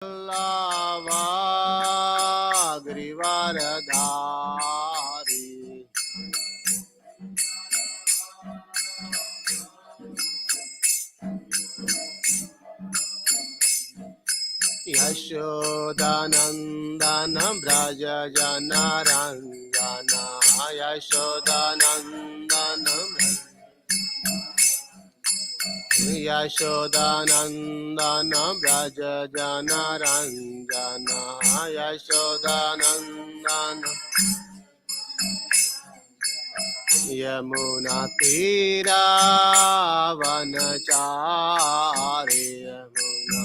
Vallava Grivaradhari Yashodanandana Braja Janaranjana Yashodanandana Yashodanandana Braja Janaranjana Yashodanandana Yamuna Tira Vanachari Yamuna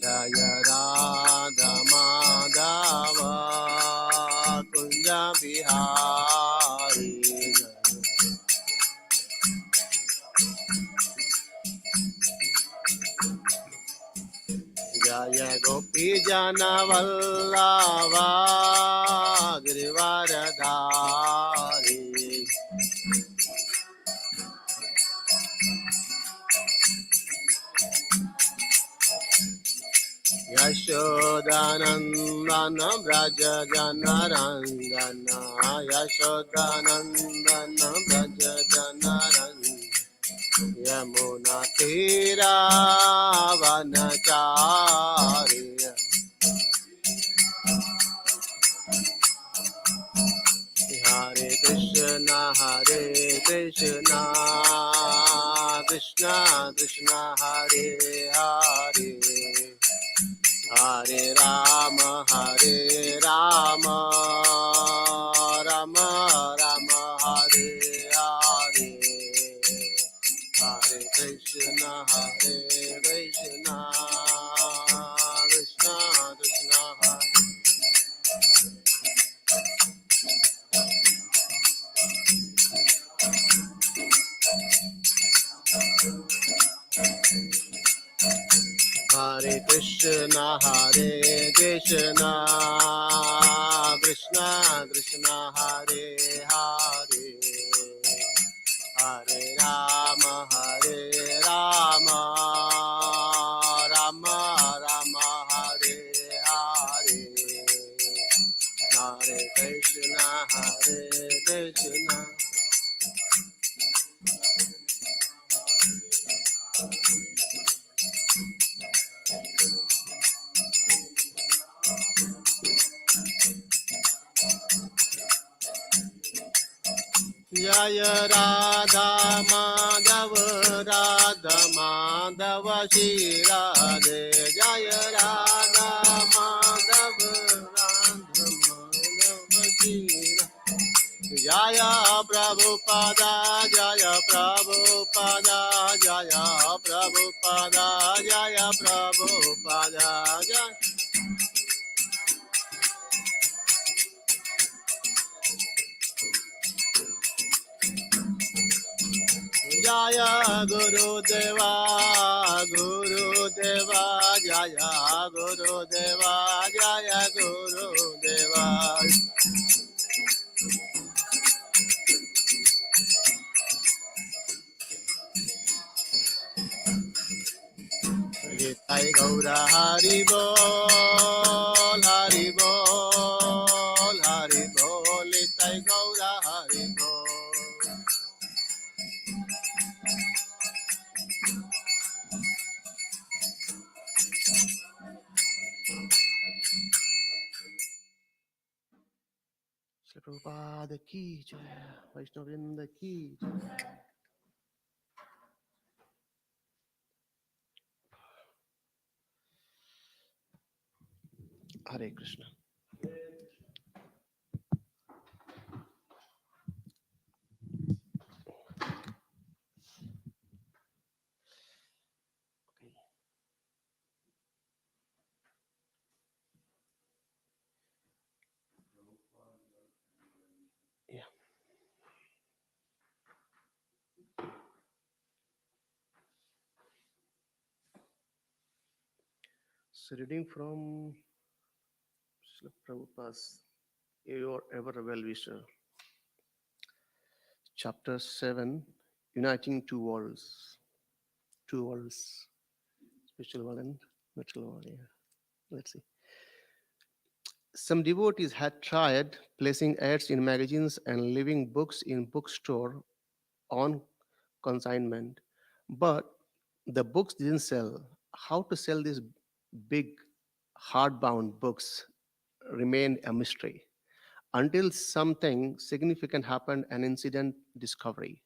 Jaya Radha Madhava Kunja Bihari Jaya Gopi Jana Vallava Grivaradhari Yashodanandana Braja Janaranjana Yashodanandana Braja Janaranjana Yamuna Tira Vanachari Hare Krishna Krishna Krishna Hare Hare Hare Rama Rama Rama Hare Hare Hare Krishna Krishna Krishna Hare Hare Krishna Krishna Krishna Hare Hare Hare Rama Rama Rama Hare Hare Hare Krishna Krishna Jaya Radha Madhava Shri Radhe Jaya Radha Madhava Shri Jaya Prabhupada Jaya Prabhupada Jaya Prabhupada Jaya Prabhupada Jaya Jaya Guru Deva Jaya Guru Deva Jaya Guru Deva Nitai Gaura Hari Bol Nitai Gaura Hari Bol Prabhupada ki jai, Vaishnavrinda ki jai. Hare Krishna. Yeah. So reading from Srila Prabhupada's Your Ever Well-Wisher, Chapter 7, Uniting Two Worlds. two worlds, spiritual world and material world. Yeah. Let's see. Some devotees had tried placing ads in magazines and leaving books in bookstore on consignment, but the books didn't sell. How to sell these big hardbound books remained a mystery until something significant happened, an incident discovery.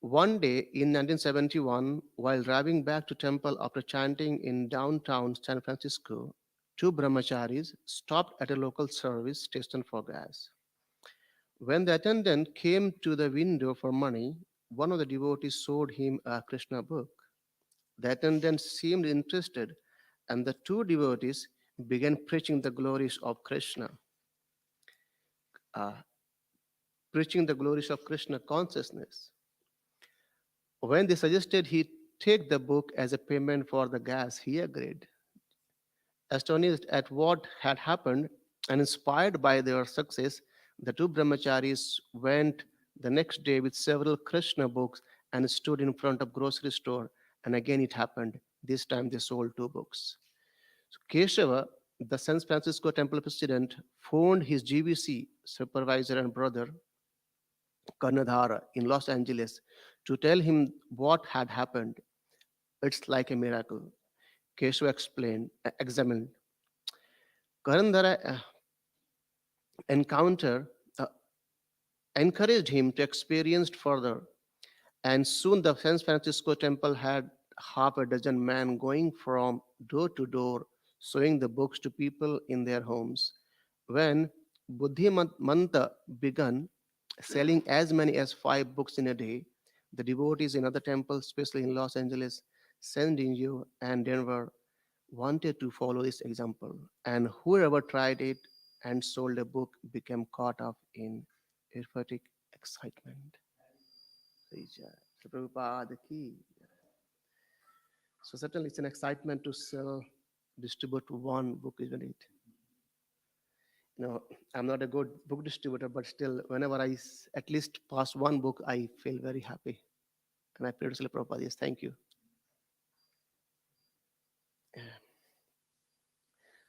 One day in 1971, while driving back to temple after chanting in downtown San Francisco, two brahmacharis stopped at a local service station for gas. When the attendant came to the window for money, one of the devotees sold him a Krishna book. The attendant seemed interested, and the two devotees began uh, preaching the glories of Krishna consciousness. When they suggested he take the book as a payment for the gas, he agreed. Astonished at what had happened and inspired by their success, the two brahmacharis went the next day with several Krishna books and stood in front of grocery store. And again it happened. This time they sold two books. So Keshava, the San Francisco temple president, phoned his GVC supervisor and brother Karnadhara in Los Angeles to tell him what had happened. It's like a miracle. Keshava examined. Karnadhara encounter uh, encouraged him to experience further, and soon the San Francisco temple had half a dozen men going from door to door, showing the books to people in their homes. When Buddhimanta began selling as many as 5 books in a day, the devotees in other temples, especially in Los Angeles, San Diego, and Denver, wanted to follow this example. And whoever tried it and sold a book became caught up in ecstatic excitement. Jai Jai. So Prabhupada ki. So certainly it's an excitement to sell, distribute one book, isn't it? I'm not a good book distributor, but still, whenever at least pass one book, I feel very happy. And I pray to Srila Prabhupada, yes, thank you.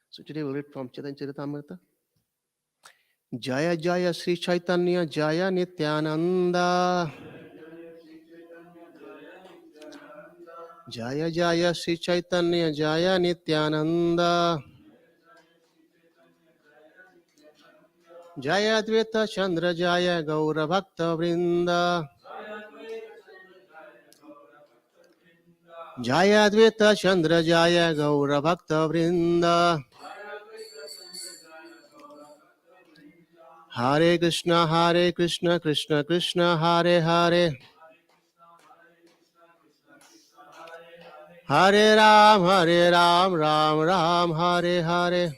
So today we'll read from Chaitanya Caritamrta. Jaya Jaya Sri Chaitanya Jaya Nityananda. Jaya Jaya Sri Chaitanya Jaya Nityananda. Jaya Advaita Chandra Jaya Gaura Bhakta Vrinda. Jaya Advaita Chandra Jaya Gaura Bhakta Vrinda. Hare Krishna, Krishna Krishna, Hare Hare. Hare Ram, Ram Ram, Hare Hare.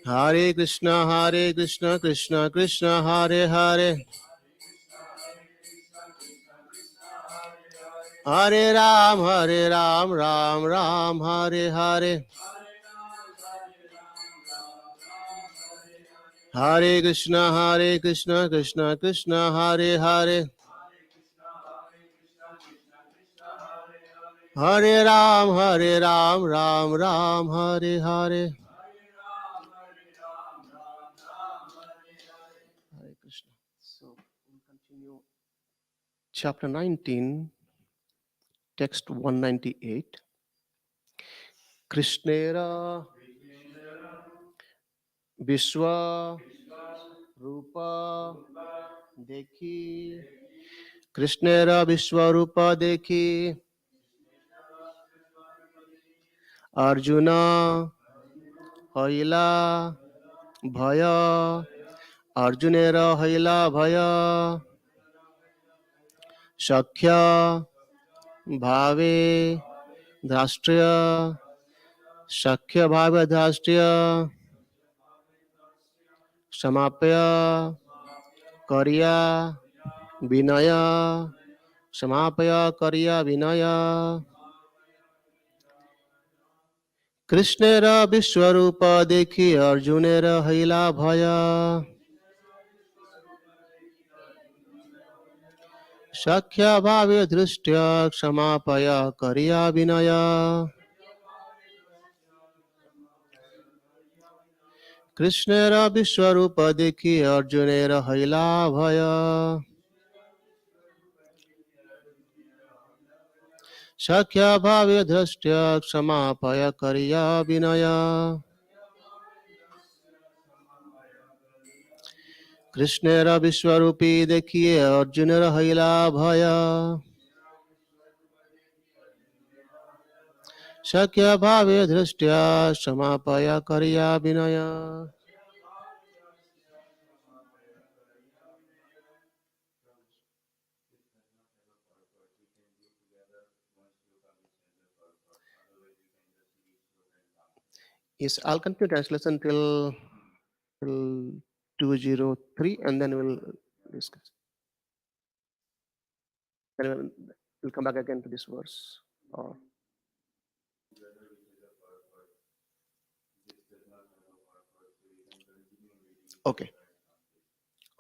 Hare Krishna, Krishna Krishna, Hare Hare. Hare Ram, Ram Ram, Hare Hare. Hare Krishna, Krishna Krishna, Hare Hare. Hare Ram, Ram Ram, Hare Hare. Hare Krishna. So we'll continue. Chapter 19, text 198. Krishnera Vishwa Rupa Dekhi. Krishnera Vishwa Rupa Dekhi. Arjuna Haila Bhaya. Arjunera Haila Bhaya. Shakhya Bhave Dhashtriya. Shakhya Bhave Dhashtriya. Samapya Karya Vinaya. Samapya Karya Vinaya. Krishnera Vishwarupa Dekhi Arjunera Haila Bhaya. Shakya bhave drishtya ksamapaya karya vinaya. Krishnera Vishwarupa dekhi Arjunera haila bhaya. Shakya bhave drishtya ksamapaya karya vinaya. Krishnera Vishwarupi dekhiye Arjunera haila bhaya. Shakya bhave drishtya ksamapaya karya vinaya. Yes, I'll continue translation till 203 and then we'll discuss. Then we'll come back again to this verse. Or okay,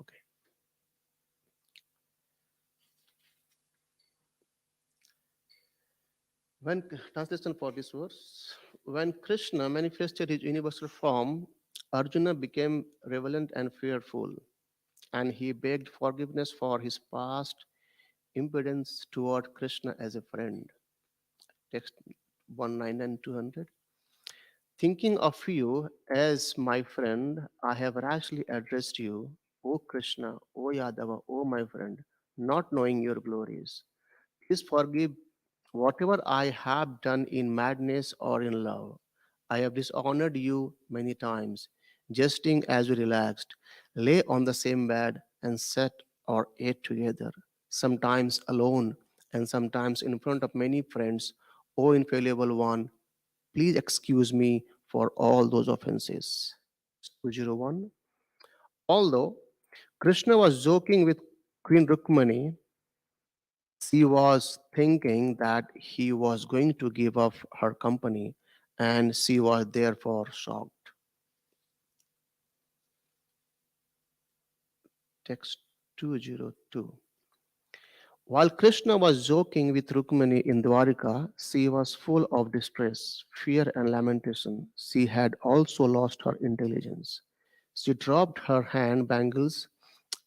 okay. When translation for this verse, when Krishna manifested his universal form, Arjuna became relevant and fearful, and he begged forgiveness for his past impudence toward Krishna as a friend. Text 199 200. Thinking of you as my friend, I have rashly addressed you, O Krishna, O Yadava, O my friend, not knowing your glories. Please forgive whatever I have done in madness or in love. I have dishonored you many times, jesting as we relaxed, lay on the same bed and sat or ate together, sometimes alone and sometimes in front of many friends. O infallible one, please excuse me for all those offenses. 201. Although Krishna was joking with Queen Rukmani, she was thinking that he was going to give up her company and she was therefore shocked. Text 202. While Krishna was joking with Rukmani in Dwarika, she was full of distress, fear, and lamentation. She had also lost her intelligence. She dropped her hand bangles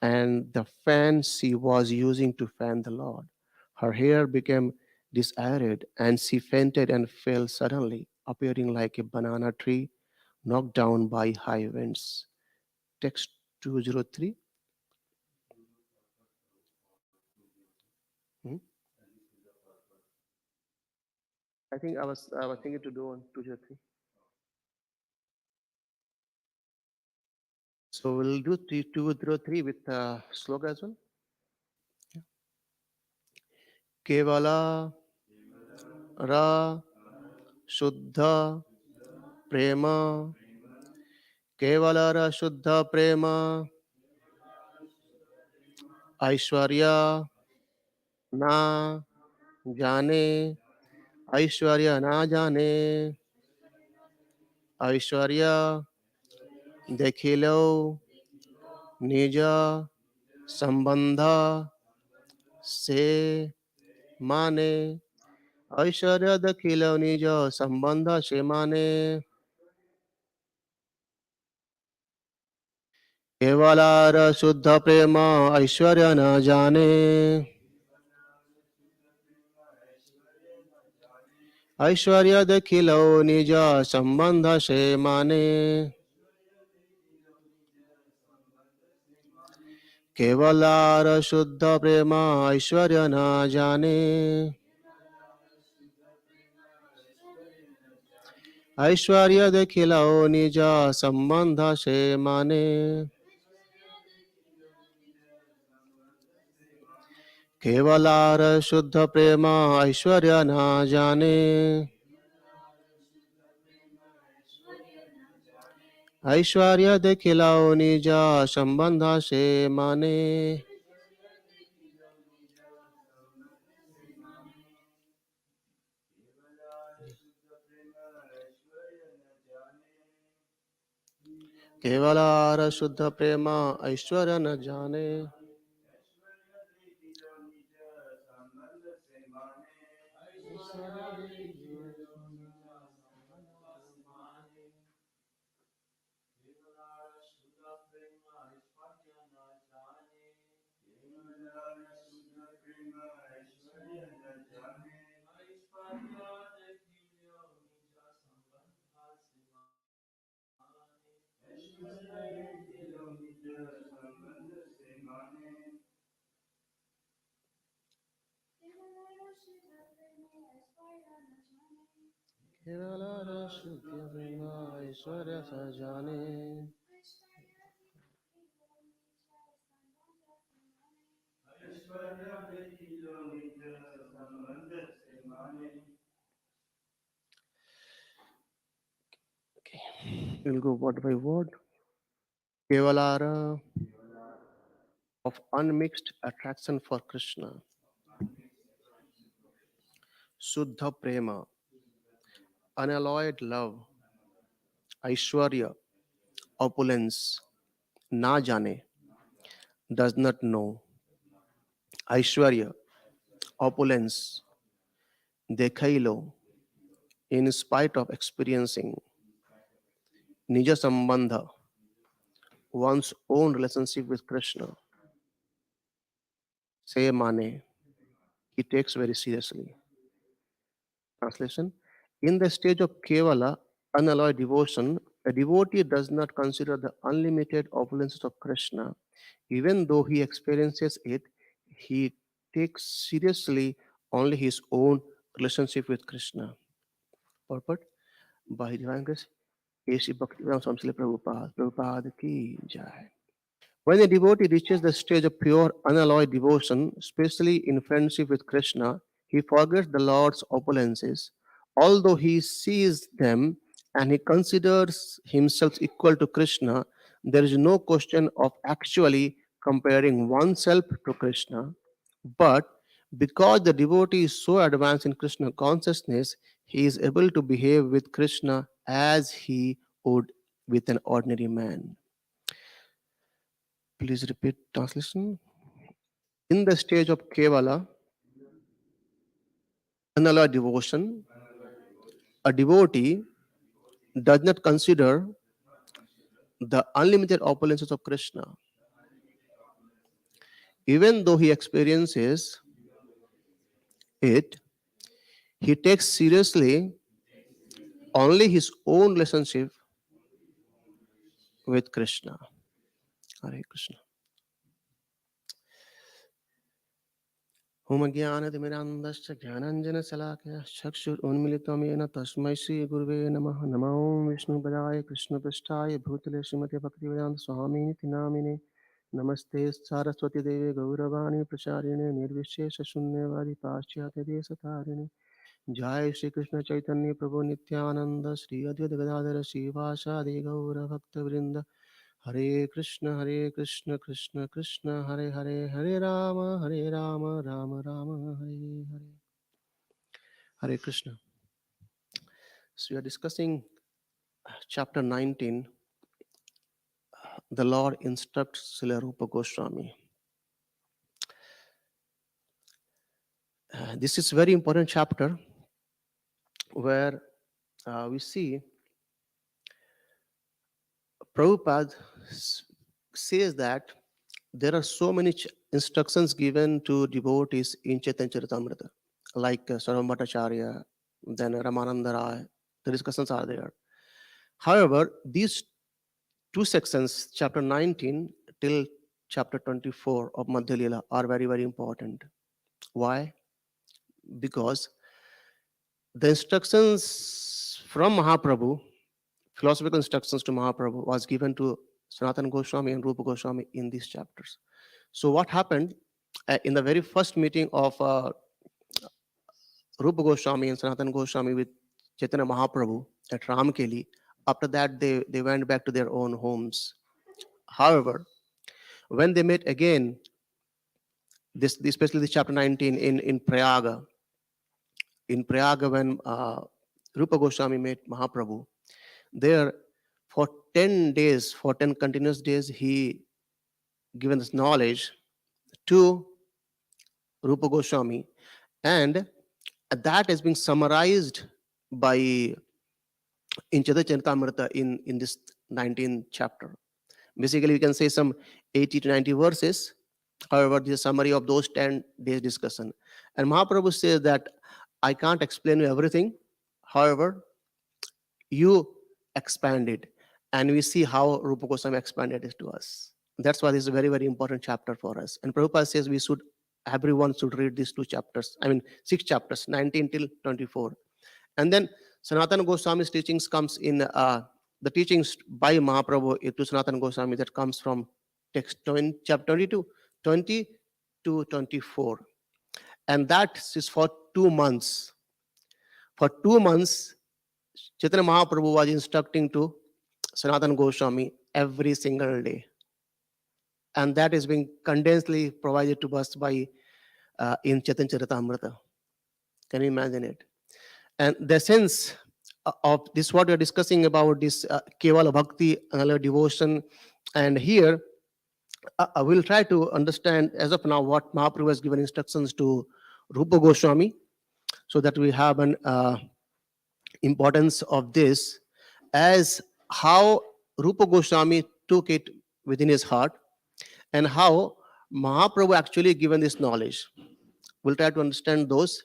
and the fan she was using to fan the Lord. Her hair became disarrayed and she fainted and fell suddenly, appearing like a banana tree knocked down by high winds. Text 203. Hmm? I was thinking to do on 203. So we'll do 203 with sloga as well. Kevala Ra Shuddha Prema Kevala Ra Shuddha Prema Aishwarya ना जाने ऐश्वर्य ना जाने ऐश्वर्य देखिलो निज संबंध से माने ऐश्वर्य देखिलो निज संबंध से माने केवलार शुद्ध प्रेम ऐश्वर्य न जाने ऐश्वर्य देखिलो निज संबंध से माने केवलार शुद्ध प्रेम ऐश्वर्य न जाने ऐश्वर्य देखिलो निज संबंध से माने केवलार शुद्ध प्रेम ऐश्वर्य न जाने ऐश्वर्य देखिलो निज संबंध से माने केवलार शुद्ध प्रेम ऐश्वर्य न जाने केवल रस प्रेम ऐश्वर्य सजाने Okay. We'll go word by word. Kevalara of unmixed attraction for Krishna. Suddha Prema, unalloyed love, Aishwarya, opulence, na jane, does not know. Aishwarya, opulence, dekhailo, in spite of experiencing. Nija Sambandha, one's own relationship with Krishna. Say Mane, he takes very seriously. Translation: in the stage of Kevala, unalloyed devotion, a devotee does not consider the unlimited opulences of Krishna. Even though he experiences it, he takes seriously only his own relationship with Krishna. Purport: by divine grace, A.C. Bhaktivedanta Swami Srila Prabhupada, Prabhupada ki jai. When a devotee reaches the stage of pure, unalloyed devotion, especially in friendship with Krishna, he forgets the Lord's opulences. Although he sees them and he considers himself equal to Krishna, there is no question of actually comparing oneself to Krishna. But because the devotee is so advanced in Krishna consciousness, he is able to behave with Krishna as he would with an ordinary man. Please repeat translation. In the stage of Kevala, unalloyed devotion, a devotee does not consider the unlimited opulences of Krishna. Even though he experiences it, he takes seriously only his own relationship with Krishna. Hare Krishna. Om Jnanatimirandasya Jnananjana Salakaya Chakshur Unmilitamena Tasmai Shri Gurve Namaha Namo Vishnu Padaya Krishna Prasthaya Bhutale Srimati Bhaktivedanta Swami Niti Namine Namaste Saraswati Devi Gauravani Pracharine Nirvishesha Shunyavadi Paschyate Desatarine Jai Shri Krishna Chaitanya Prabhu Nityananda Shri Advaita Gadadhara Shivasadi Gaura Bhakta Vrinda Hare Krishna, Krishna Krishna, Hare Hare, Hare Rama, Rama Rama, Hare Hare. Hare Krishna. So we are discussing chapter 19. The Lord instructs Srila Rupa Goswami. This is very important chapter where we see Prabhupada says that there are so many instructions given to devotees in Chaitanya Charitamrta, like Sarvam Bhattacharya, then Ramananda Rai. The discussions are there. However, these two sections, chapter 19 till chapter 24 of Madhya Lila, are very, very important. Why? Because the instructions from Mahaprabhu, philosophical instructions to Mahaprabhu, was given to Sanatana Goswami and Rupa Goswami in these chapters. So what happened in the very first meeting of Rupa Goswami and Sanatana Goswami with Chaitanya Mahaprabhu at Ramkeli? After that, they went back to their own homes. However, when they met again, especially this chapter 19 in Prayaga, when Rupa Goswami met Mahaprabhu, there for 10 days, for 10 continuous days, he given this knowledge to Rupa Goswami, and that has been summarized by in Caritamrta in this 19th chapter. Basically, we can say some 80 to 90 verses. However, this is a summary of those 10 days discussion. And Mahaprabhu says that I can't explain you everything. However, you expand it. And we see how Rupa Goswami expanded it to us. That's why this is a very, very important chapter for us. And Prabhupada says everyone should read these two chapters. I mean, 6 chapters, 19 till 24. And then Sanatana Goswami's teachings comes in the teachings by Mahaprabhu to Sanatana Goswami that comes from text 20, chapter 22, 20 to 24. And that is for 2 months. For 2 months, Chaitanya Mahaprabhu was instructing to Sanatana Goswami every single day. And that is being condensedly provided to us by in Chaitanya Caritamrta. Can you imagine it? And the sense of this, what we are discussing about this Kevala Bhakti, another devotion. And here, I will try to understand as of now what Mahaprabhu has given instructions to Rupa Goswami, so that we have an importance of this as how Rupa Goswami took it within his heart and how Mahaprabhu actually given this knowledge. We'll try to understand those.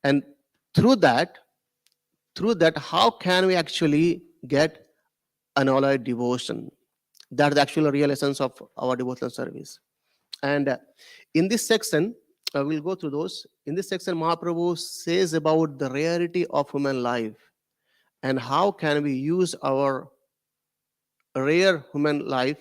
And through that, how can we actually get an all-out devotion? That's the actual real essence of our devotional service. And in this section, we'll go through those. In this section, Mahaprabhu says about the rarity of human life and how can we use our rare human life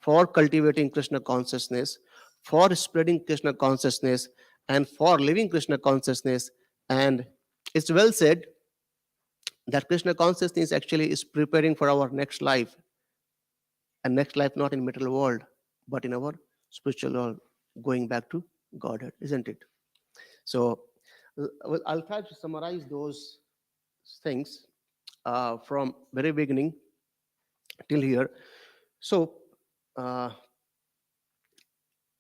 for cultivating Krishna consciousness, for spreading Krishna consciousness, and for living Krishna consciousness. And it's well said that Krishna consciousness actually is preparing for our next life, and next life not in material world, but in our spiritual world, going back to Godhead, isn't it? So, I'll try to summarize those things from very beginning till here. So,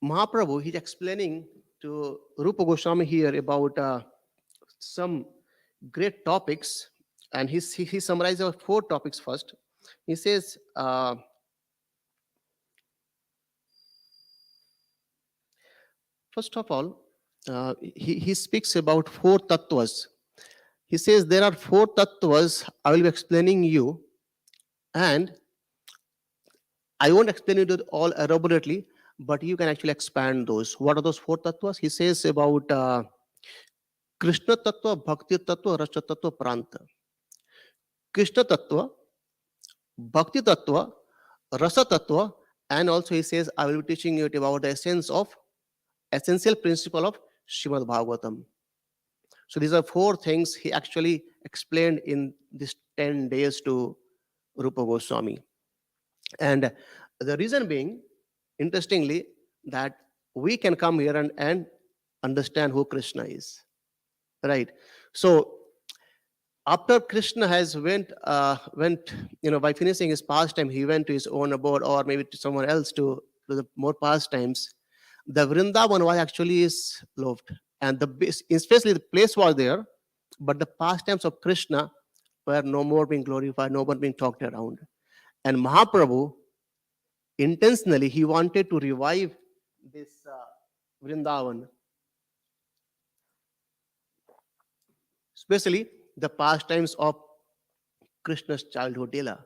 Mahaprabhu, he's explaining to Rupa Goswami here about some great topics, and he summarized our 4 topics first. He says, first of all, he speaks about 4 tattvas. He says there are 4 tattvas I will be explaining you, and I won't explain it all elaborately, but you can actually expand those. What are those 4 tattvas? He says about Krishna tattva, Bhakti tattva, Rasa tattva, Pranta. Krishna tattva, Bhakti tattva, Rasa tattva, and also he says I will be teaching you about the essential principle of Srimad Bhagavatam. So these are 4 things he actually explained in these 10 days to Rupa Goswami. And the reason being, interestingly, that we can come here and understand who Krishna is. Right? So after Krishna has went, by finishing his pastime, he went to his own abode or maybe to someone else to do the more pastimes. The Vrindavan was actually is loved, and especially the place was there, but the pastimes of Krishna were no more being glorified, no more being talked around. And Mahaprabhu, intentionally, he wanted to revive this Vrindavan, especially the pastimes of Krishna's childhood Leela,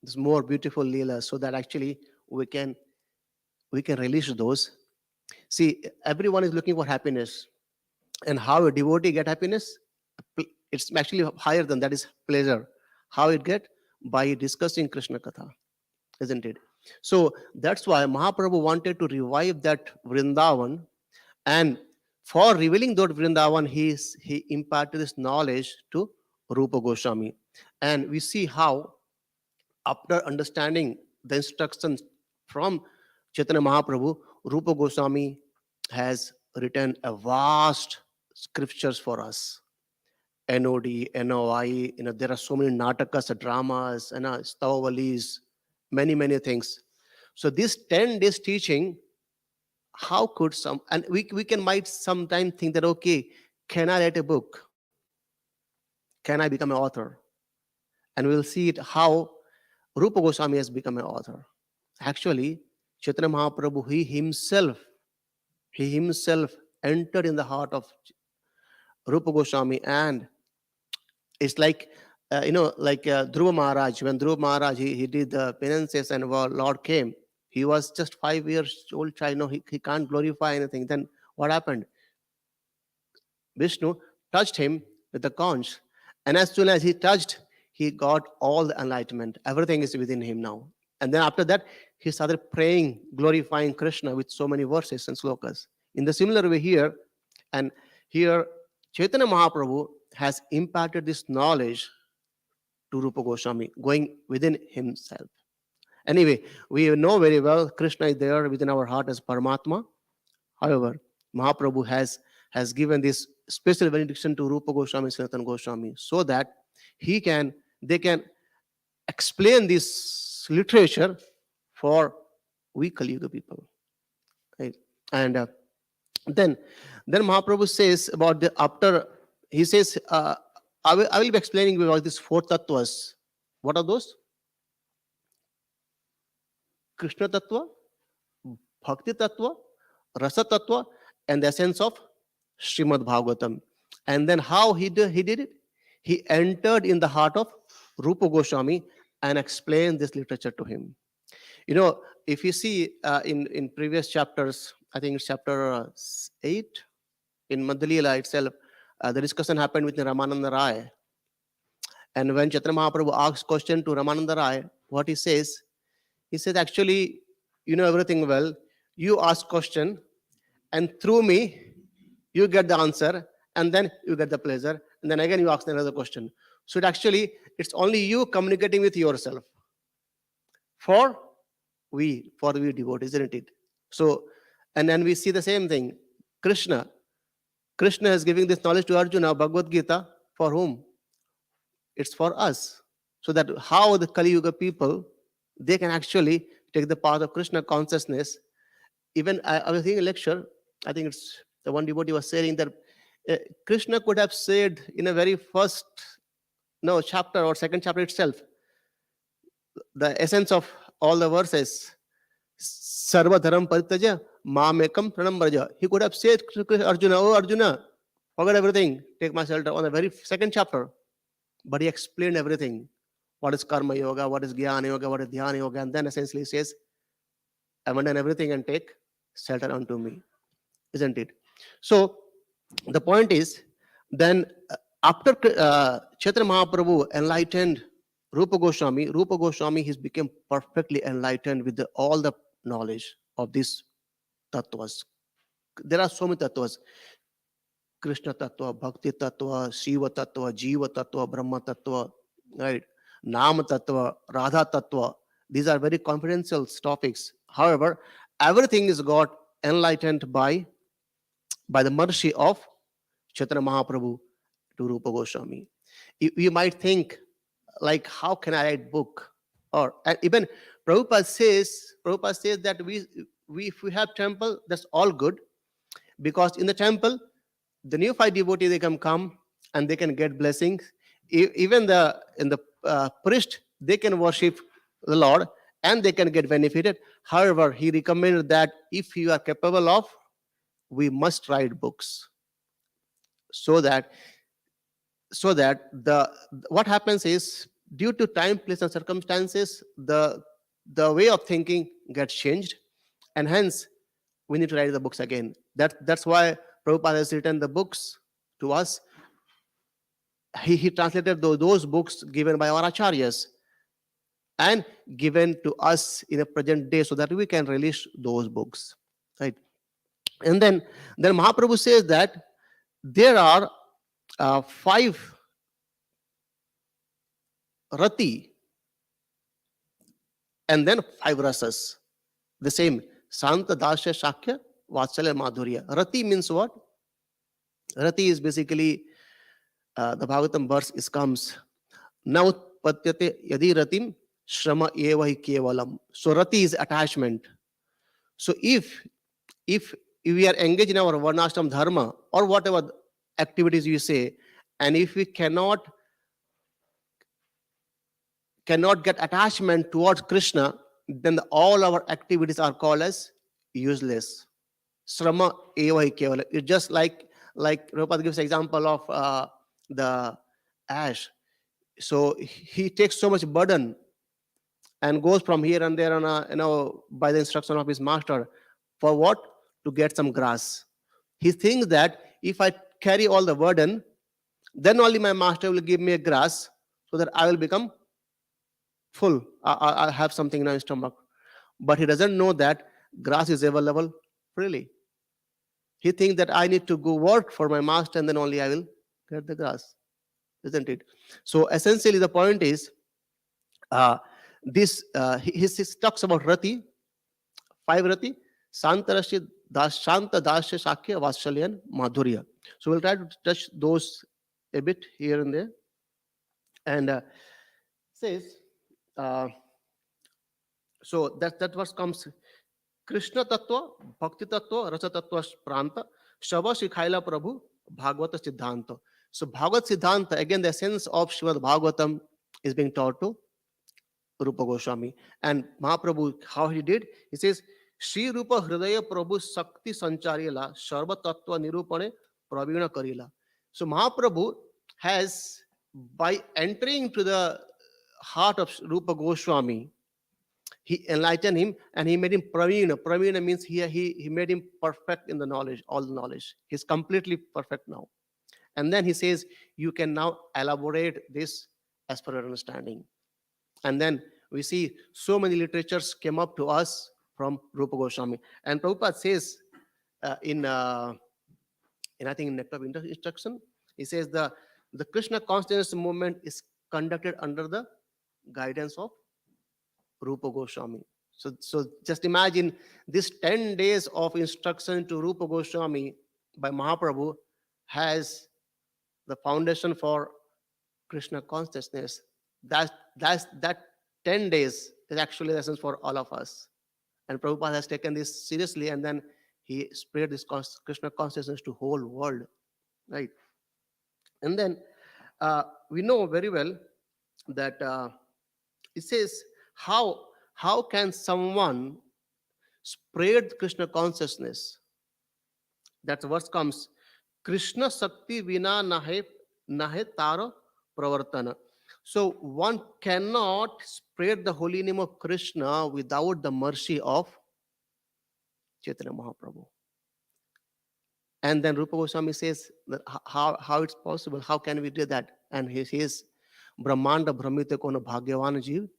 this more beautiful Leela, so that actually we can release those. See, everyone is looking for happiness, and how a devotee get happiness? It's actually higher than that, is pleasure. How it get? By discussing Krishna Katha, isn't it? So that's why Mahaprabhu wanted to revive that Vrindavan, and for revealing that Vrindavan, he imparted this knowledge to Rupa Goswami. And we see how, after understanding the instructions from Chaitanya Mahaprabhu, Rupa Goswami has written a vast scriptures for us. NOD, NOI, there are so many natakas, dramas, and stavavalis, many things. So this 10 days teaching, how could and we can might sometime think that, okay, can I write a book? Can I become an author? And we'll see it how Rupa Goswami has become an author. Actually, Chaitanya Mahaprabhu, he himself entered in the heart of Rupa Goswami, and it's like like Dhruva Maharaj. When Dhruva Maharaj he did the penances and Lord came, he was just 5 years old child. No, he can't glorify anything. Then what happened? Vishnu touched him with the conch, and as soon as he touched, he got all the enlightenment. Everything is within him now. And then after that, he started praying, glorifying Krishna with so many verses and slokas. In the similar way here, and here Chaitanya Mahaprabhu has imparted this knowledge to Rupa Goswami, going within himself. Anyway, we know very well Krishna is there within our heart as Paramatma. However, Mahaprabhu has given this special benediction to Rupa Goswami, Sanatana Goswami, so that they can explain this literature for we Kali Yuga people. Right? And then Mahaprabhu says about the after, he says, I will be explaining about these four tattvas. What are those? Krishna tattva, Bhakti tattva, Rasa tattva, and the essence of Srimad Bhagavatam. And then how he did it? He entered in the heart of Rupa Goswami and explained this literature to him. If you see in previous chapters, I think it's chapter 8, in Madhya itself, the discussion happened with Ramananda Rai. And when Chaitanya Mahaprabhu asks question to Ramananda Rai, what he says actually, you know everything well. You ask question, and through me, you get the answer, and then you get the pleasure, and then again you ask another question. So it's only you communicating with yourself. For we devotees, isn't it? So, and then we see the same thing. Krishna is giving this knowledge to Arjuna, Bhagavad Gita, for whom? It's for us. So that how the Kali Yuga people, they can actually take the path of Krishna consciousness. Even I was thinking a lecture, I think it's the one devotee was saying that Krishna could have said in a very first chapter or second chapter itself, the essence of all the verses, Sarva Dharam Paritaja, Mamekam Pranam Braja. He could have said to Arjuna, oh Arjuna, forget everything, take my shelter, on the very second chapter. But he explained everything. What is Karma Yoga, what is Jnana Yoga, what is Dhyana Yoga, and then essentially says, abandon everything and take shelter unto me. Isn't it? So the point is, then after Chaitanya Mahaprabhu enlightened Rupa Goswami has become perfectly enlightened with all the knowledge of these tattvas. There are so many tattvas. Krishna tattva, Bhakti tattva, Shiva tattva, Jiva tattva, Brahma tattva, right? Nama tattva, Radha tattva. These are very confidential topics. However, everything is got enlightened by the mercy of Chaitanya Mahaprabhu to Rupa Goswami. You might think, like, how can I write book? Or even Prabhupada says that if we have temple, that's all good, because in the temple, the neophyte devotee, they can come and they can get blessings. Even in the priest, they can worship the Lord and they can get benefited. However, he recommended that if you are capable of, we must write books, so that what happens is, due to time, place, and circumstances, the way of thinking gets changed, and hence we need to write the books again. That's why Prabhupada has written the books to us. He translated those books given by our acharyas and given to us in a present day, so that we can release those books, right? And then Mahaprabhu says that there are 5 rati and then 5 rasas. The same, Santa, Dasya, Shakya, Vatsalya, Madhurya. Rati means what? Rati is basically the Bhagavatam verse comes, Now patyate yadi ratim shrama eva hi kevalam. So rati is attachment. So if we are engaged in our varnashram dharma or whatever activities you say, and if we cannot get attachment towards Krishna, then all our activities are called as useless. Srama eva hi kevala. It's just like Prabhupada gives example of the ash. So he takes so much burden and goes from here and there on by the instruction of his master, for what? To get some grass. He thinks that if I carry all the burden, then only my master will give me a grass, so that I will become full. I have something in my stomach. But he doesn't know that grass is available freely. He thinks that I need to go work for my master and then only I will get the grass, isn't it? So essentially, the point is, uh, he talks about rati, five rati, santarashya, shanta, dasya, shakya, vatshalyan, madhurya. So we'll try to touch those a bit here and there. And says, uh, so that verse comes, Krishna Tattva, Bhakti Tattva, Rasa Tattva Pranta, Shava Shikhaila Prabhu, Bhagavata Siddhanta. So Bhagavad Siddhanta, again the essence of Srimad Bhagavatam is being taught to Rupa Goswami. And Mahaprabhu, how he did, he says, Shri Rupa Hridaya Prabhu Sakti Sancharila, Sarva Tattva Nirupane Pravina Karila. So Mahaprabhu has, by entering to the heart of Rupa Goswami, he enlightened him and he made him pravina. Pravina means he made him perfect in the knowledge, all the knowledge. He's completely perfect now. And then he says, you can now elaborate this as per your understanding. And then we see so many literatures came up to us from Rupa Goswami. And Prabhupada says in I think in Nectar of Instruction, he says the Krishna consciousness movement is conducted under the guidance of Rupa Goswami. So just imagine this 10 days of instruction to Rupa Goswami by Mahaprabhu has the foundation for Krishna consciousness. That 10 days is actually the essence for all of us. And Prabhupada has taken this seriously, and then he spread this Krishna consciousness to whole world, right? And then we know very well that it says, how can someone spread Krishna consciousness? That verse comes, Krishna Sakti Vina Nahe Tara Pravartana. So one cannot spread the holy name of Krishna without the mercy of Chaitanya Mahaprabhu. And then Rupa Goswami says that how it's possible, how can we do that? And he says, Brahmanda Brahmite Kono Bhagyavan Jeev,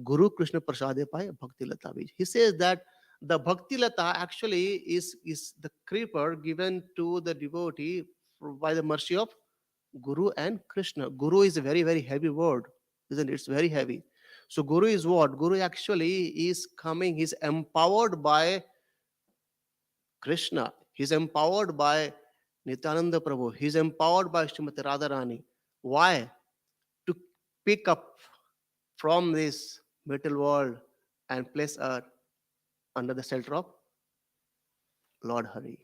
Guru Krishna Prasade Pai Bhakti Lata Bij. He says that the Bhakti Lata actually is the creeper given to the devotee by the mercy of Guru and Krishna. Guru is a very, very heavy word, isn't it? It's very heavy. So Guru is what? Guru actually is coming, he's empowered by Krishna. He's empowered by Nityananda Prabhu. He's empowered by Srimati Radharani. Why? To pick up from this metal world and place her under the shelter of Lord Hari.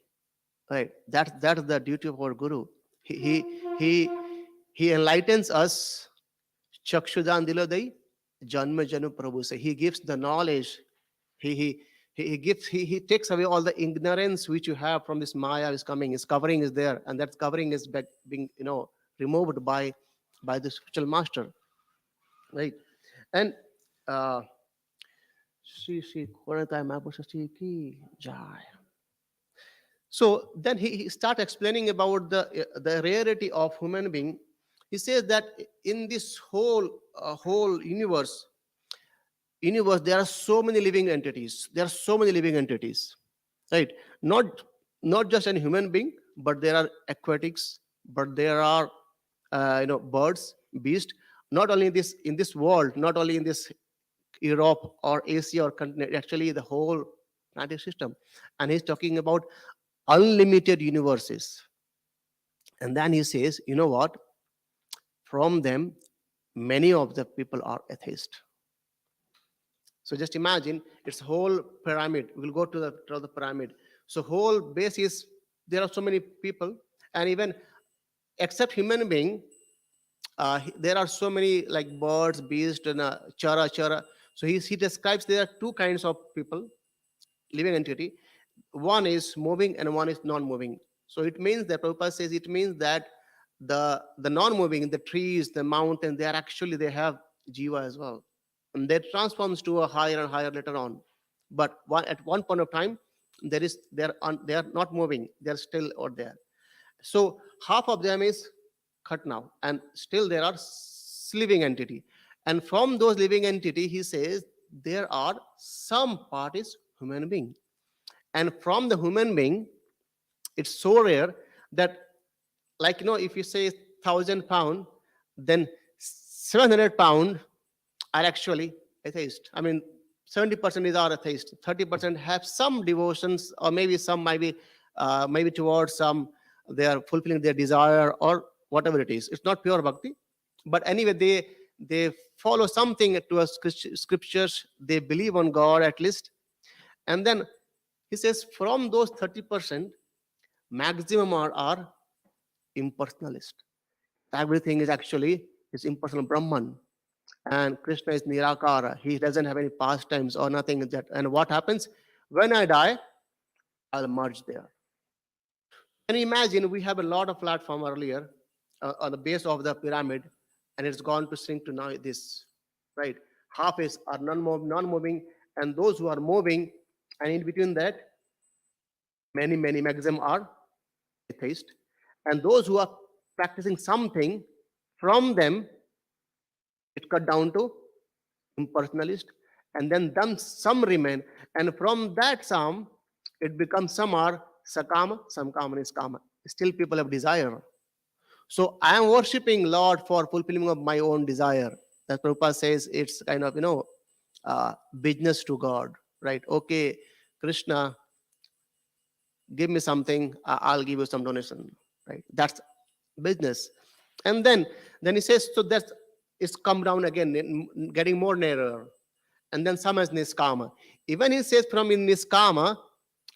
Right? That's the duty of our Guru. He enlightens us. Chakshudan Dilodai, Janma Janu Prabhu. So he gives the knowledge. He takes away all the ignorance which you have from this Maya is coming. His covering is there, and that covering is being removed by the spiritual master. Right? And Shri Koratai Mahaprabhu ki jai. So then he start explaining about the rarity of human being. He says that in this whole universe, there are so many living entities. There are so many living entities, right? Not just any human being, but there are aquatics, but there are birds, beasts. Not only in this world, not only in this Europe or Asia or continent, actually the whole planet system. And he's talking about unlimited universes. And then he says, you know what? From them, many of the people are atheists. So just imagine it's whole pyramid. We'll go to the pyramid. So whole base is, there are so many people, and even except human being, there are so many like birds, beasts, and chara, chara. So he describes there are two kinds of people, living entity. One is moving and one is non-moving. So it means that Prabhupada says it means that the non-moving, the trees, the mountain, they are actually they have jiva as well, and they transforms to a higher and higher later on. But at one point of time, they are not moving; they are still out there. So half of them is cut now, and still there are living entity. And from those living entity, he says there are some part is human being, and from the human being, it's so rare that, like, if you say 1,000 pound, then 700 pound are actually atheist. I mean, 70% is are atheist, 30% have some devotions, or maybe some maybe towards some, they are fulfilling their desire or whatever it is. It's not pure bhakti, but anyway, they follow something towards scriptures, they believe on God at least. And then he says from those 30%, maximum are impersonalist. Everything is actually is impersonal Brahman, and Krishna is Nirakara. He doesn't have any pastimes or nothing that. And what happens when I die? I'll merge there. And imagine we have a lot of platform earlier on the base of the pyramid, and it's gone to sink to now this, right? Half is are non-moving, and those who are moving, and in between that, many maximum are atheist, and those who are practicing something, from them it cut down to impersonalist, and then some remain, and from that some it becomes some are sakama, some kama is kama. Still people have desire. So I am worshipping Lord for fulfilling of my own desire. That Prabhupada says it's kind of business to God, right? Okay, Krishna, give me something, I'll give you some donation, right? That's business. And then he says, so that's it's come down again, getting more narrower. And then some is niskama. Even he says from in niskama,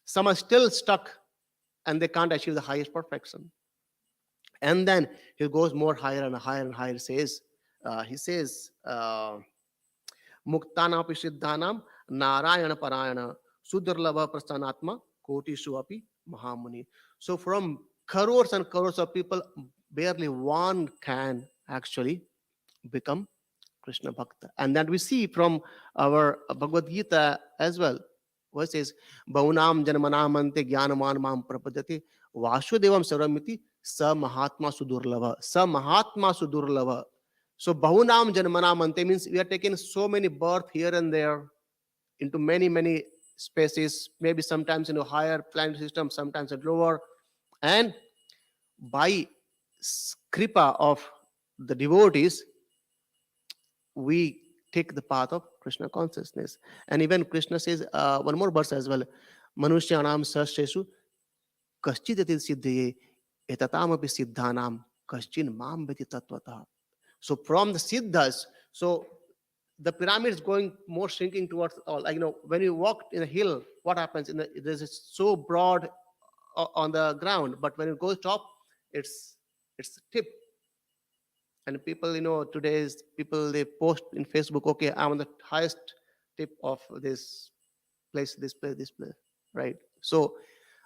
some are still stuck and they can't achieve the highest perfection. And then he goes more higher and higher and higher. He says, Muktana Siddhanam Narayana Parayana Sudurlabha Prasanatma Kotishu Api Mahamuni. So from crores and crores of people, barely one can actually become Krishna Bhakta. And that we see from our Bhagavad Gita as well. What says, Bhaunam Janmanamante Gyanaman Mam Prapadati Vasudevam Saramiti Sa Mahatma Sudurlava. Sa Mahatma Sudurlava. So Bahunam Janmanamante means we are taking so many birth here and there into many spaces, maybe sometimes in a higher planet system, sometimes a lower. And by kripa of the devotees, we take the path of Krishna consciousness. And even Krishna says one more verse as well, Manushyanam Sashesu Kaschidati Siddhaye Etatamapi Siddhanam Kaschin Mam Viti Tatvata. So from the Siddhas, so the pyramid is going more shrinking towards all. Like, when you walk in a hill, what happens? There's so broad on the ground, but when it goes top, it's tip. And people, today's people, they post in Facebook, okay, I'm on the highest tip of this place, right? So,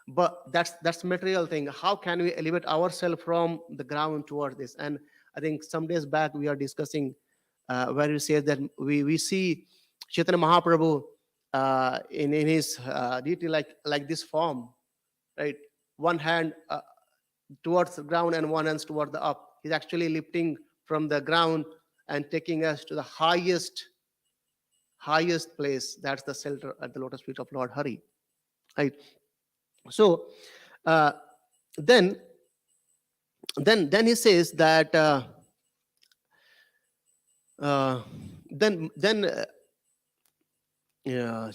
but that's material thing. How can we elevate ourselves from the ground towards this? And I think some days back we are discussing where he says that we see Chaitanya Mahaprabhu in his deity like this form, right? One hand towards the ground and one hand towards the up. He's actually lifting from the ground and taking us to the highest place. That's the shelter at the lotus feet of Lord Hari, right? So then he says that yeah,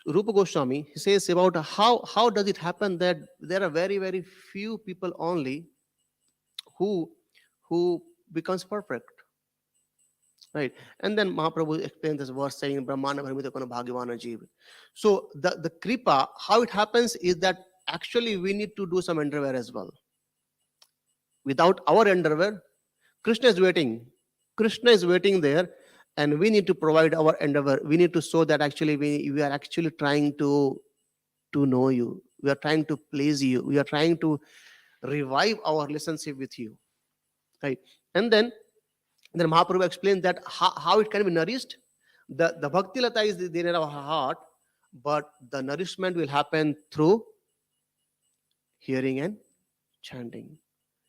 Rupa Goswami, he says about how does it happen that there are very few people only who becomes perfect, right? And then Mahaprabhu explains this verse saying Brahmana Bharmita Kono Bhagavana Jeev. So the kripa, how it happens is that actually we need to do some underwear as well. without our underwear. Krishna is waiting. Krishna is waiting there, and we need to provide our underwear. We need to show that actually we are actually trying to know you. We are trying to please you. We are trying to revive our relationship with you, right? And then Mahaprabhu explains that how it can be nourished. The bhakti lata is there in our heart, but the nourishment will happen through hearing and chanting.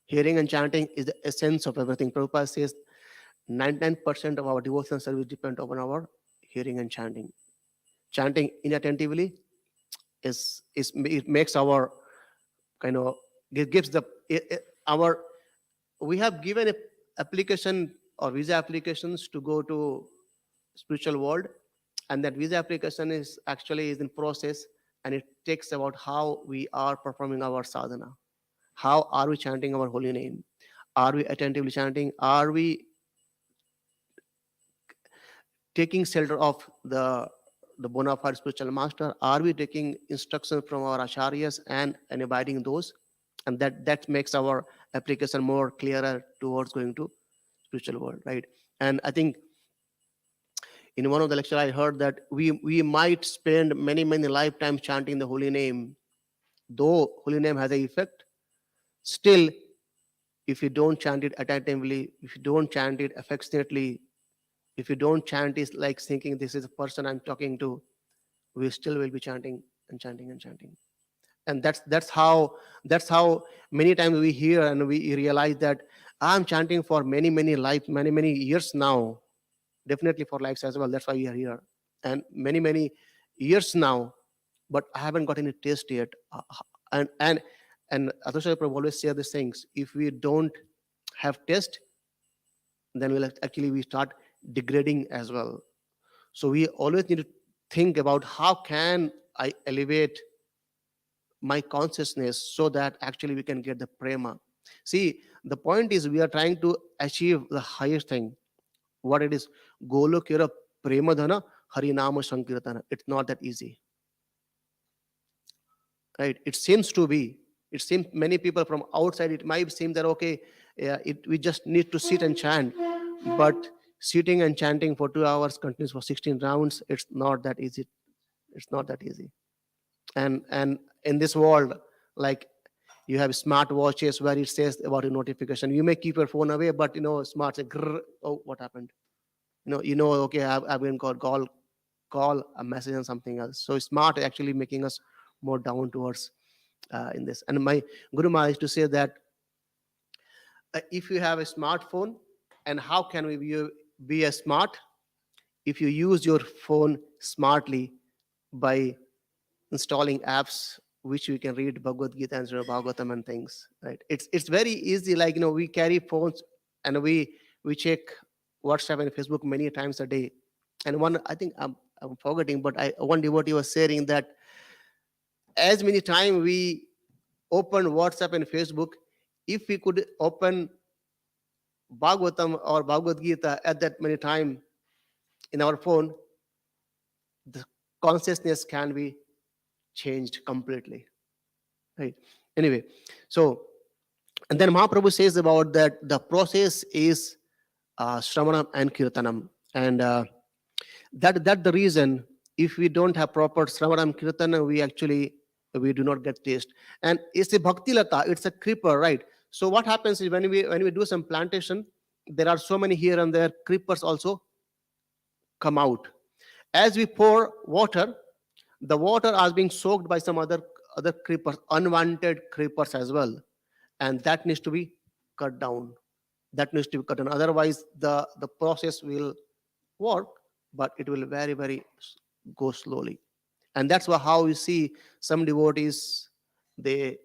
Hearing and chanting is the essence of everything. Prabhupada says 99% of our devotional service depend upon our hearing and chanting. Chanting inattentively is it makes our kind of, it gives our, we have given a application or visa applications to go to spiritual world, and that visa application is actually is in process, and it takes about how we are performing our sadhana. How are we chanting our holy name? Are we attentively chanting? Are we taking shelter of the bona fide spiritual master? Are we taking instructions from our acharyas and abiding those? And that makes our application more clearer towards going to spiritual world, right? And I think in one of the lecture I heard that we might spend many lifetimes chanting the holy name, though holy name has an effect. Still, if you don't chant it attentively, if you don't chant it affectionately, if you don't chant it like thinking this is a person I'm talking to, we still will be chanting and chanting and chanting. And that's how many times we hear and we realize that I'm chanting for many years now, definitely for lives as well. That's why we are here. And many years now, but I haven't got any taste yet. And Adosha Prabhu always say these things. If we don't have taste, then we'll actually we start degrading as well. So we always need to think about how can I elevate my consciousness so that actually we can get the prema. See, the point is we are trying to achieve the highest thing. What it is, Golokira Premadhana Harinama Sankirtana. It's not that easy, right? It seems to be. It seems many people from outside, it might seem that okay, yeah, we just need to sit and chant. But sitting and chanting for 2 hours continues for 16 rounds, it's not that easy. It's not that easy. And in this world, like, you have smart watches where it says about a notification. You may keep your phone away, but smart say, grrr, oh, what happened? Okay, I've been call a message on something else. So smart actually making us more down towards in this. And my Guru Maharaj used to say that if you have a smartphone, and how can we be a smart? If you use your phone smartly by installing apps which we can read Bhagavad Gita and Bhagavatam and things, right? It's very easy. Like, we carry phones and we check WhatsApp and Facebook many times a day. And one, I think I'm forgetting, but one devotee was saying that as many times we open WhatsApp and Facebook, if we could open Bhagavatam or Bhagavad Gita at that many time in our phone, the consciousness can be changed completely, right? Anyway, so, and then Mahaprabhu says about that the process is Shravanam and Kirtanam. And that the reason, if we don't have proper Shravanam Kirtanam, we do not get taste. And it's a Bhakti Lata, it's a creeper, right? So what happens is when we do some plantation, there are so many here and there, creepers also come out. As we pour water, the water is being soaked by some other creepers, unwanted creepers as well, and that needs to be cut down. That needs to be cut down. Otherwise, the process will work, but it will go slowly. And that's how you see some devotees, they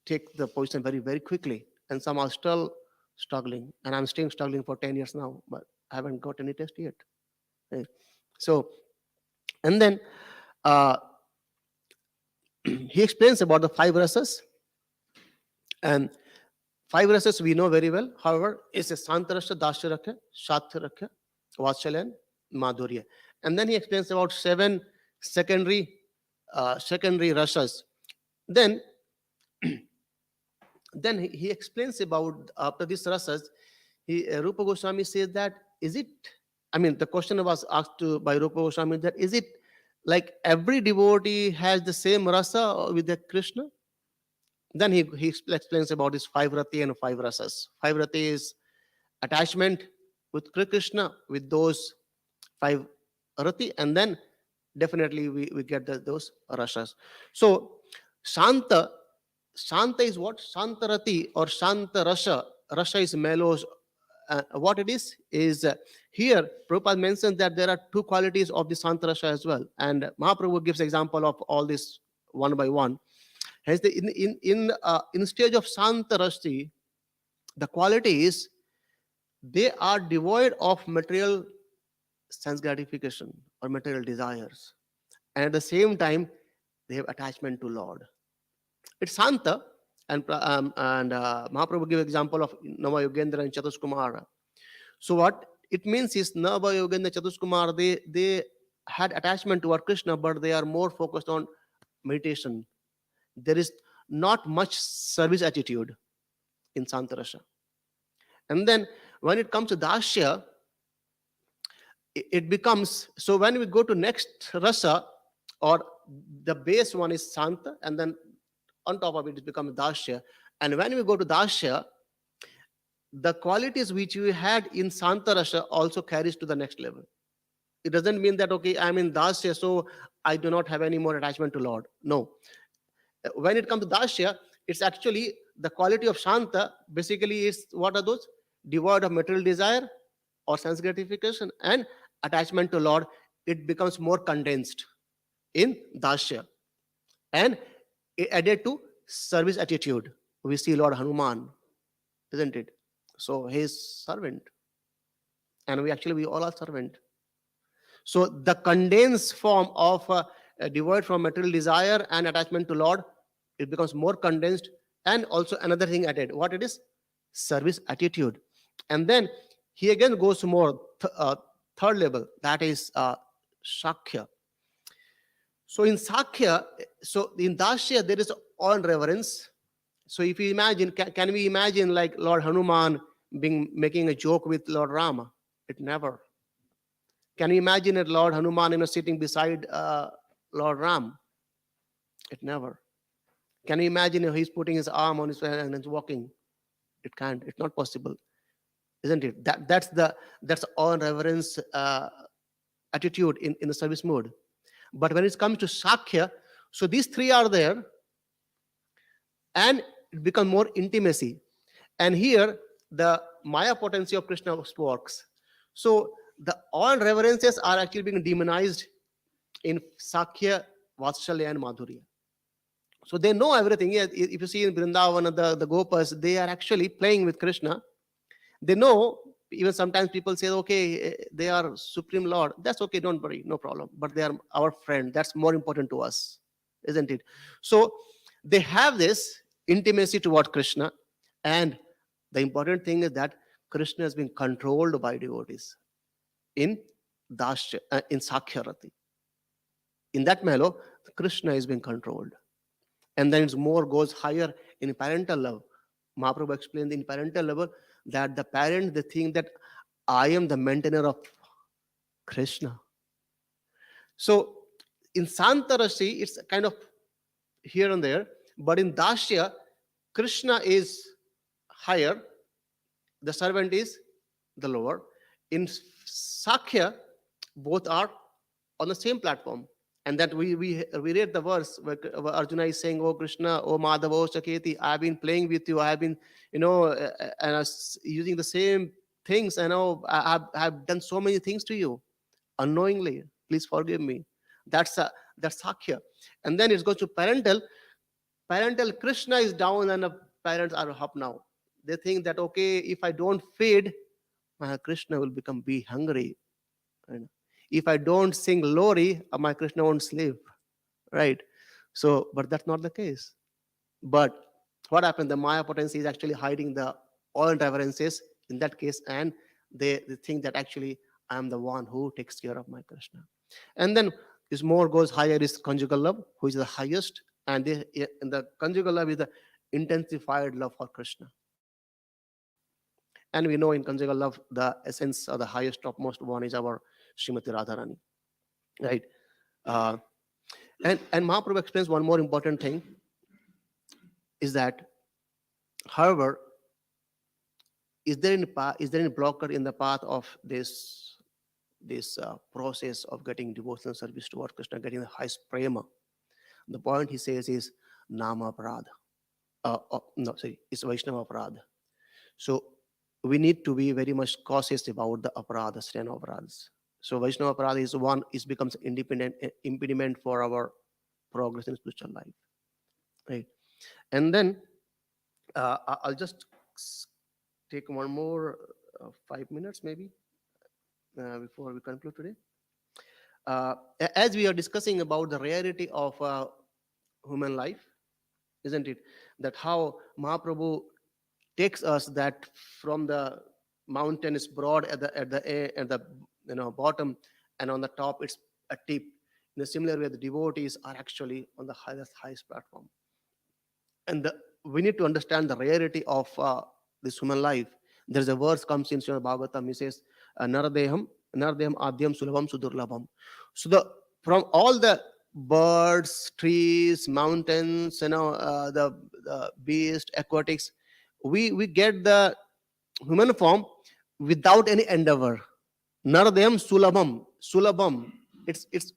take the position very quickly, and some are still struggling. And I'm still struggling for 10 years now, but I haven't got any test yet. Right? So, and then uh, he explains about the five rasas. And five rasas we know very well. However, it's a Santarasya, Dasyarakya, Shatyarakya, Vatsalya, and Madhurya. And then he explains about seven secondary rasas. Then Then he explains about after these rasas. Rupa Goswami says that, is it, I mean, the question was asked by Rupa Goswami, that is it like every devotee has the same rasa with the Krishna? Then he explains about these five rati and five rasas. Five rati is attachment with Krishna, with those five rati, and then definitely we get those rasas. So Shanta, Shanta is what? Shanta rati or Shanta rasa. Rasa is mellows. What it is here Prabhupada mentions that there are two qualities of the Shanta rasa as well. And Mahaprabhu gives example of all this one by one. Hence, in stage of Shanta rasi, the quality is they are devoid of material sense gratification or material desires, and at the same time they have attachment to Lord. It's Santa, and Mahaprabhu give example of Nava Yogendra and Chatuskumara. So what it means is Nava Yogendra, Chatuskumar, they had attachment toward Krishna, but they are more focused on meditation. There is not much service attitude in Santarasha. And then when it comes to Dasya, it becomes, so when we go to next rasa, or the base one is Santa, and then on top of it becomes Dasya. And when we go to Dasya, the qualities which we had in Santa rasa also carries to the next level. It doesn't mean that, okay, I'm in Dasya, so I do not have any more attachment to Lord. No. When it comes to Dasya, it's actually the quality of Shanta, basically is what are those? Devoid of material desire or sense gratification and attachment to Lord. It becomes more condensed in Dasya. And added to service attitude. We see Lord Hanuman, isn't it? So he is servant. And we all are servant. So the condensed form of devoid from material desire and attachment to Lord, it becomes more condensed. And also another thing added, what it is? Service attitude. And then he again goes to more third level, that is Shakya. So in Sakya, so in Dasya, there is all reverence. So if you imagine, can we imagine like Lord Hanuman making a joke with Lord Rama? It never. Can you imagine it, Lord Hanuman, sitting beside Lord Ram? It never. Can you imagine he's putting his arm on his head and he's walking? It can't. It's not possible, isn't it? That's all reverence attitude in the service mode. But when it comes to Sakya, so these three are there, and it becomes more intimacy. And here the Maya potency of Krishna works. So the all reverences are actually being demonized in Sakya, Vatsalya, and Madhurya. So they know everything. Yeah, if you see in Vrindavan, the Gopas, they are actually playing with Krishna. They know, even sometimes people say, okay, they are Supreme Lord. That's okay, don't worry, no problem. But they are our friend. That's more important to us, isn't it? So they have this intimacy toward Krishna. And the important thing is that Krishna has been controlled by devotees in Dasya, in Sakhyarati. In that mellow, Krishna is being controlled. And then it's more goes higher in parental love. Mahaprabhu explained in parental level that the parent, they think that I am the maintainer of Krishna. So in Santarasi, it's kind of here and there, but in Dasya, Krishna is higher, the servant is the lower. In Sakya, both are on the same platform. And that we read the verse where Arjuna is saying, "Oh Krishna, oh Madhava, oh Saketi, I have been playing with you. I have been, and I was using the same things. I know I have done so many things to you unknowingly. Please forgive me." That's Sakya. And then it goes to parental. Parental, Krishna is down and the parents are up now. They think that, okay, if I don't feed, my Krishna will be hungry. And if I don't sing Lori, my Krishna won't sleep. Right? So, but that's not the case. But what happened? The Maya potency is actually hiding the all reverences in that case, and they think that actually I am the one who takes care of my Krishna. And then is more goes higher is conjugal love, who is the highest, and in the conjugal love is the intensified love for Krishna. And we know in conjugal love, the essence or the highest, topmost one is our Srimati Radharani, right? Uh, and Mahaprabhu explains one more important thing is that, however, is there any blocker in the path of this process of getting devotional service toward Krishna, getting the highest prema? The point he says is nama aparadha. No, sorry, it's Vaishnava aparadha. So we need to be very much cautious about the aparadhas, 10 aparadhas. So Vaishnava aparadha is one, is becomes independent impediment for our progress in spiritual life, right? And then I'll just take one more 5 minutes maybe before we conclude today. As we are discussing about the rarity of human life, isn't it? That how Mahaprabhu takes us that from the mountain is broad at the bottom, and on the top it's a tip. In a similar way, the devotees are actually on the highest platform. And we need to understand the rarity of this human life. There's a verse comes in Srimad Bhagavatam. He says, Naradeham Adyam Sulabam Sudurlabham. So from all the birds, trees, mountains, the beast, aquatics, we get the human form without any endeavor. Naradeham Sulabam. It's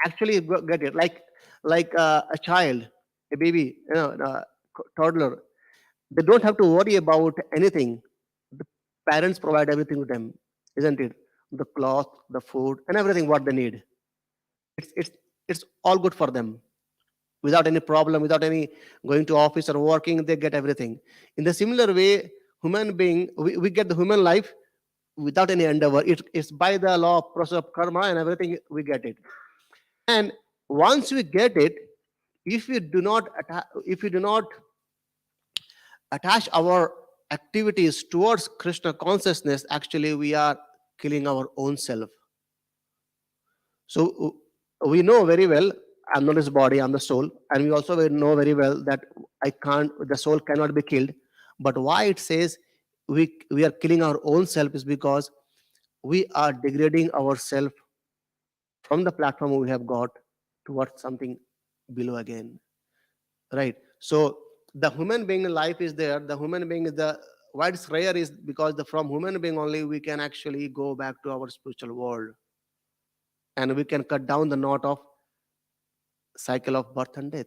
actually get it like a child, a baby, toddler. They don't have to worry about anything. The parents provide everything to them, isn't it? The cloth, the food, and everything what they need. It's all good for them without any problem, without any going to office or working. They get everything. In the similar way, human being, we get the human life without any endeavor. It's by the law of process of karma and everything we get it. And once we get it, if we do not attach our activities towards Krishna consciousness, actually we are killing our own self. So we know very well, I'm not this body, I'm the soul, and we also know very well that the soul cannot be killed. But why it says we are killing our own self is because we are degrading ourselves from the platform we have got towards something below again, right? So the human being life is there. The human being is the why it's rare is because from human being only we can actually go back to our spiritual world, and we can cut down the knot of cycle of birth and death.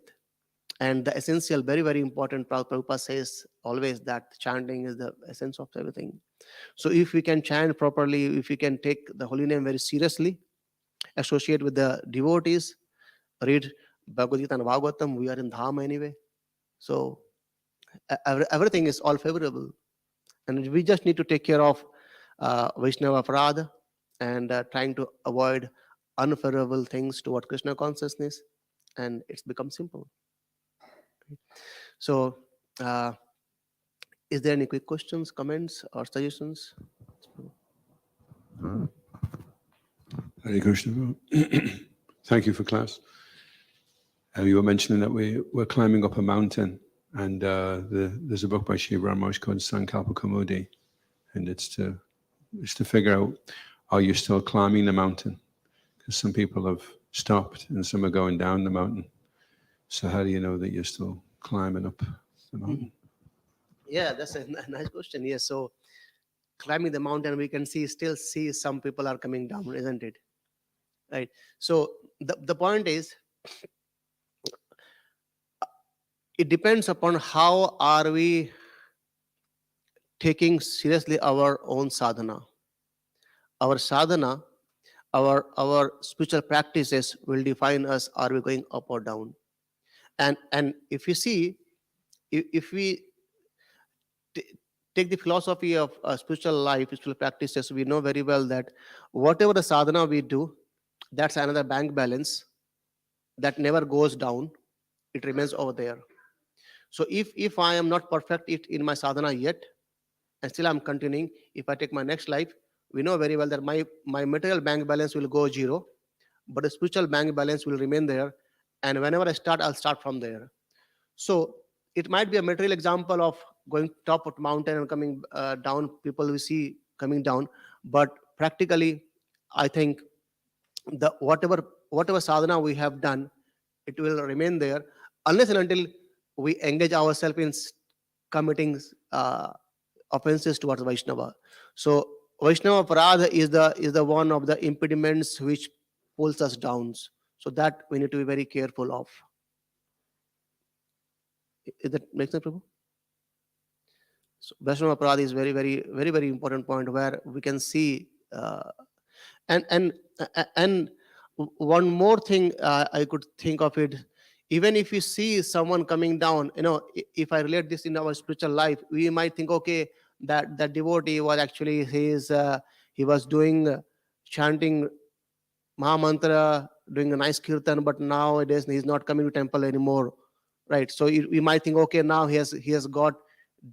And the essential, very very important, Prabhupada says always that chanting is the essence of everything. So if we can chant properly, if we can take the holy name very seriously, associate with the devotees, read Bhagavad Gita and Bhagavatam, we are in Dham anyway. So everything is all favorable. And we just need to take care of Vaishnava Aparadha and trying to avoid unfavorable things toward Krishna consciousness, and it's become simple. So, is there any quick questions, comments, or suggestions? Hare Krishna. Thank you for class. You were mentioning that we're climbing up a mountain, and there's a book by Sri Ramanuj called Sankalpa Kaumudi, and it's to figure out, are you still climbing the mountain? Because some people have stopped and some are going down the mountain. So how do you know that you're still climbing up the mountain? Yeah, that's a nice question. Yes, so climbing the mountain, we can still see some people are coming down, isn't it? Right. So the point is, it depends upon how are we taking seriously our own sadhana. Our sadhana, our spiritual practices will define us. Are we going up or down? And if you see, if we take the philosophy of spiritual life, spiritual practices, we know very well that whatever the sadhana we do, that's another bank balance that never goes down. It remains over there. So if I am not perfect in my sadhana yet, and still I'm continuing, if I take my next life, we know very well that my material bank balance will go zero, but the spiritual bank balance will remain there. And whenever I start, I'll start from there. So it might be a material example of going top of mountain and coming down, people we see coming down, but practically I think the whatever sadhana we have done, it will remain there unless and until we engage ourselves in committing offenses towards Vaishnava. So Vaishnava Parad is the one of the impediments which pulls us down. So that we need to be very careful of. Is that make sense, Prabhu? So Vaishnava Parad is very important point where we can see and one more thing I could think of it. Even if you see someone coming down, if I relate this in our spiritual life, we might think, okay, that devotee was actually he was doing chanting Mahamantra, doing a nice kirtan, but nowadays he's not coming to temple anymore, right? So we might think, okay, now he has got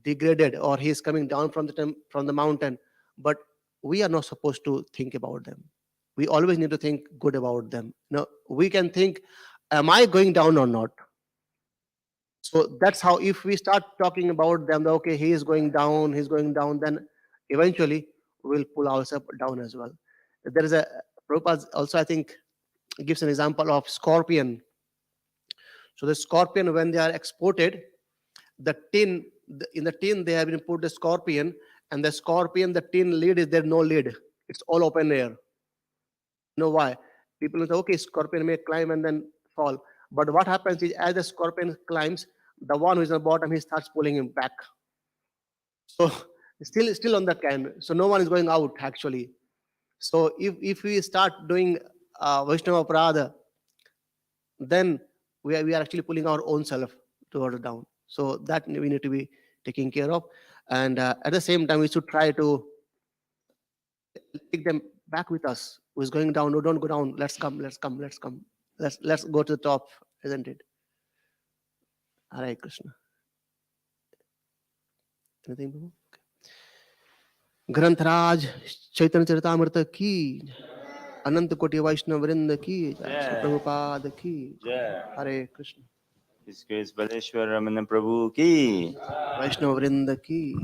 degraded, or he is coming down from from the mountain. But we are not supposed to think about them. We always need to think good about them. We can think, am I going down or not? So that's how, if we start talking about them, okay, he's going down, then eventually we'll pull ourselves down as well. There is a Prabhupada also, I think, gives an example of scorpion. So the scorpion, when they are exported, in the tin they have been put the scorpion, and the scorpion, the tin lid is there, no lid. It's all open air. Why? People will say, okay, scorpion may climb and then fall. But what happens is, as the scorpion climbs, the one who is on the bottom, he starts pulling him back. So still on the can. So no one is going out actually. So if we start doing Vaishnava Prada, then we are actually pulling our own self towards down. So that we need to be taking care of. And at the same time, we should try to take them back with us. Who's going down? No, don't go down. Let's come. Let's go to the top, isn't it? Hare Krishna. Anything? Prabhu? Okay. Grantaraj Chaitanya Charitamrta ki, Anant Koti Vaishnava Vrinda ki, Prabhupada ki. Hare Krishna. His Grace Balesvara Ramana Prabhu ki. Vaishnava Vrinda ki.